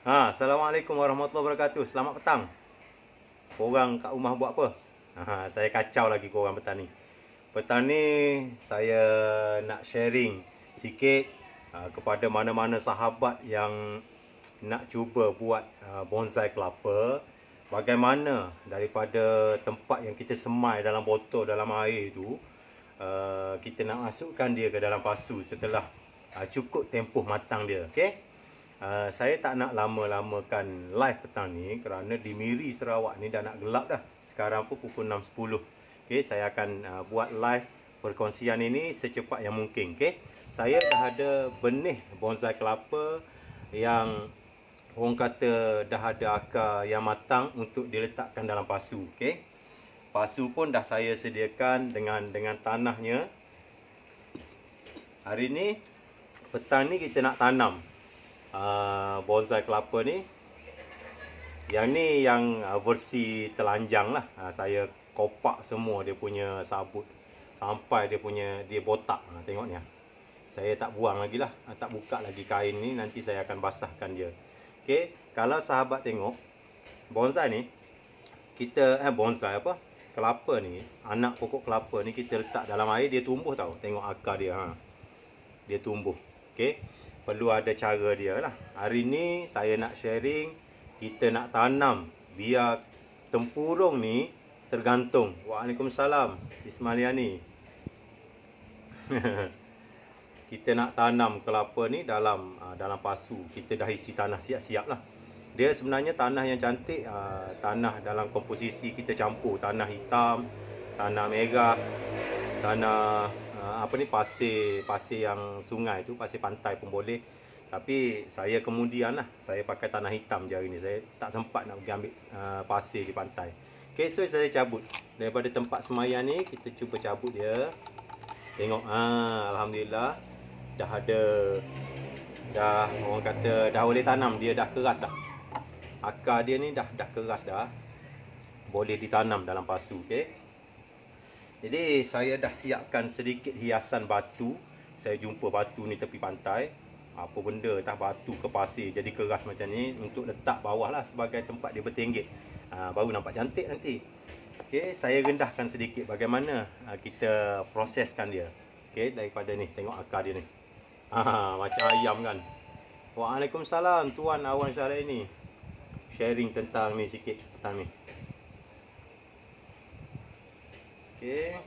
Assalamualaikum warahmatullahi wabarakatuh. Selamat petang. Korang kat rumah buat apa? Saya kacau lagi korang petang ni. Petang ni saya nak sharing sikit kepada mana-mana sahabat yang nak cuba buat bonsai kelapa. Bagaimana daripada tempat yang kita semai dalam botol, dalam air tu, kita nak masukkan dia ke dalam pasu setelah cukup tempoh matang dia. Okay? Saya tak nak lama-lamakan live petang ni kerana di Miri Sarawak ni dah nak gelap dah. Sekarang pun pukul 6.10. Okay, saya akan buat live perkongsian ini secepat yang mungkin. Okay? Saya dah ada benih bonsai kelapa yang orang kata dah ada akar yang matang untuk diletakkan dalam pasu. Okay? Pasu pun dah saya sediakan dengan tanahnya. Hari ni, petang ni kita nak tanam bonsai kelapa ni. Yang ni yang versi telanjang lah. Saya kopak semua dia punya sabut sampai dia botak. Tengok ni. Saya tak buang lagi lah, tak buka lagi kain ni, nanti saya akan basahkan dia. Okey, kalau sahabat tengok bonsai ni, kita bonsai apa? Kelapa ni, anak pokok kelapa ni kita letak dalam air, dia tumbuh tau. Tengok akar dia. Dia tumbuh. Okey. Perlu ada cara dia lah. Hari ni saya nak sharing, kita nak tanam biar tempurung ni tergantung. Waalaikumsalam Ismailiani. Kita nak tanam kelapa ni dalam pasu. Kita dah isi tanah siap-siap lah. Dia sebenarnya tanah yang cantik, tanah dalam komposisi kita campur tanah hitam, tanah merah, tanah pasir yang sungai tu, pasir pantai pun boleh. Tapi saya kemudian lah, saya pakai tanah hitam je hari ni. Saya tak sempat nak pergi ambil pasir di pantai. Okay, so saya cabut daripada tempat semayan ni. Kita cuba cabut dia. Tengok, alhamdulillah dah ada, orang kata dah boleh tanam. Dia dah keras dah, akar dia ni dah keras dah, boleh ditanam dalam pasu. Okay? Jadi saya dah siapkan sedikit hiasan batu. Saya jumpa batu ni tepi pantai. Apa benda entah batu ke pasir jadi keras macam ni, untuk letak bawah lah sebagai tempat dia bertenggek. Baru nampak cantik nanti. Okay, saya rendahkan sedikit bagaimana kita proseskan dia. Okay, daripada ni, tengok akar dia ni. Macam ayam kan. Waalaikumsalam Tuan Awan Syaraini. Sharing tentang ni sikit petang ni. Okey.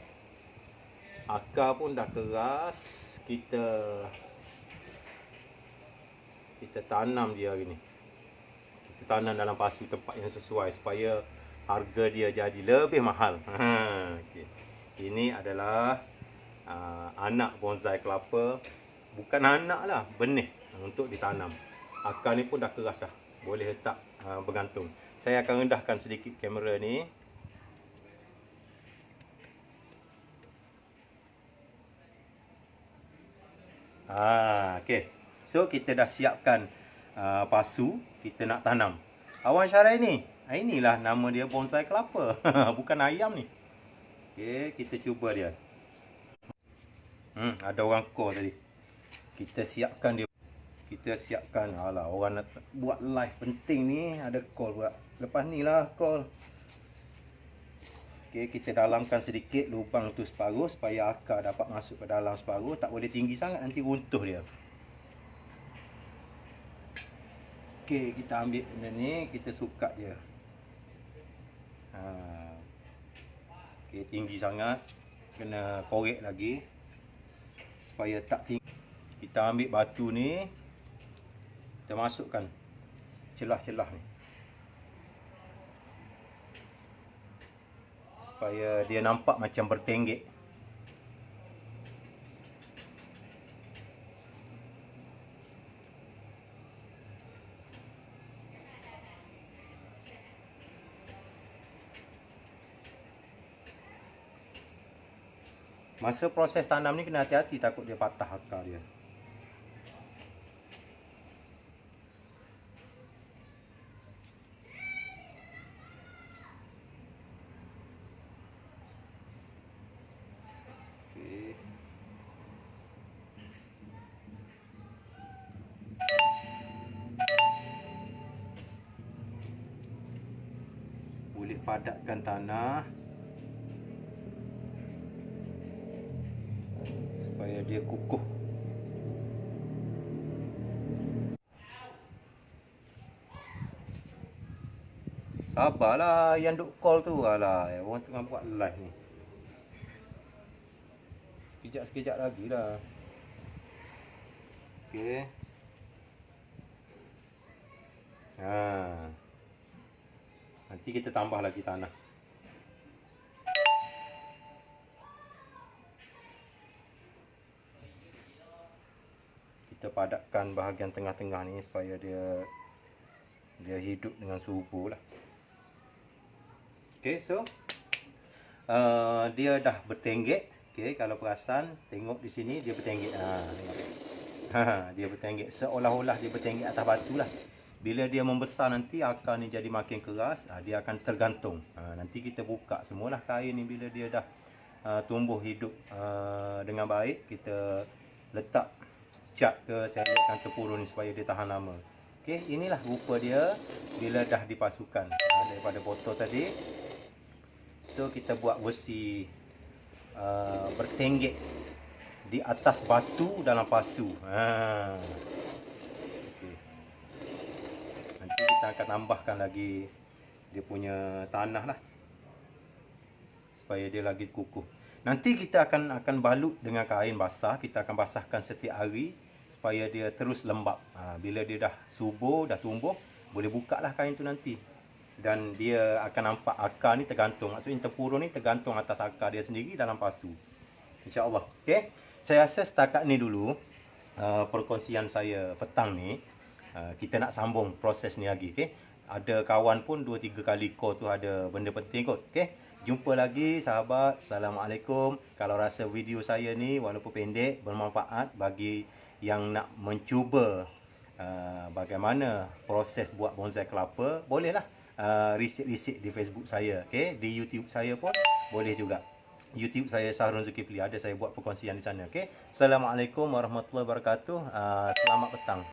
Akar pun dah keras. Kita tanam dia hari ni. Kita tanam dalam pasu tempat yang sesuai supaya harga dia jadi lebih mahal. Okay. Ini adalah anak bonsai kelapa. Bukan anak lah, benih untuk ditanam. Akar ni pun dah keras dah, boleh letak bergantung. Saya akan rendahkan sedikit kamera ni. Okay. So kita dah siapkan pasu, kita nak tanam. Awan Syaraini, inilah nama dia bonsai kelapa. Bukan ayam ni. Okay, kita cuba dia. Ada orang call tadi. Kita siapkan dia. Kita siapkan. Alah, orang nak buat live penting ni, ada call pula. Lepas ni lah call. Okay, kita dalamkan sedikit lubang tu separuh supaya akar dapat masuk ke dalam separuh. Tak boleh tinggi sangat, nanti runtuh dia. Okay, kita ambil benda ni, kita sukat dia. Okay, tinggi sangat, kena korek lagi supaya tak tinggi. Kita ambil batu ni, kita masukkan celah-celah ni supaya dia nampak macam bertenggek. Masa proses tanam ni kena hati-hati, takut dia patah akar dia. padatkan tanah supaya dia kukuh. Sabarlah yang duk call tu. Alah, orang tengah buat live ni. Sekejap-sekejap lagi lah. Okey. Nanti kita tambah lagi tanah. Kita padatkan bahagian tengah-tengah ni supaya dia hidup dengan subur lah. Okey, so dia dah bertenggek. Okey, kalau perasan tengok di sini dia bertenggek. Tengok. Dia bertenggek seolah-olah dia bertenggek atas batu lah. Bila dia membesar nanti akar ni jadi makin keras, dia akan tergantung. Nanti kita buka semualah kain ni bila dia dah tumbuh hidup dengan baik, kita letak cat ke seletkan tempurung ni supaya dia tahan lama. Okey, inilah rupa dia bila dah dipasukan daripada botol tadi. So kita buat versi bertenggek di atas batu dalam pasu. Okay. Nanti kita akan tambahkan lagi dia punya tanah lah supaya dia lagi kukuh. Nanti kita akan balut dengan kain basah. Kita akan basahkan setiap hari supaya dia terus lembap. Bila dia dah subur, dah tumbuh, boleh buka lah kain tu nanti. Dan dia akan nampak akar ni tergantung. Maksudnya tempurung ni tergantung atas akar dia sendiri dalam pasu. InsyaAllah. Okay. Saya rasa setakat ni dulu perkongsian saya petang ni. Kita nak sambung proses ni lagi. Okay. Ada kawan pun 2-3 kali call tu ada benda penting kot. Okay. Jumpa lagi sahabat. Assalamualaikum. Kalau rasa video saya ni walaupun pendek bermanfaat bagi yang nak mencuba bagaimana proses buat bonsai kelapa, bolehlah risik-risik di Facebook saya, okey, di YouTube saya pun boleh juga. YouTube saya Syahrul Zulkifli, ada saya buat perkongsian di sana, okey. Assalamualaikum warahmatullahi wabarakatuh. Selamat petang.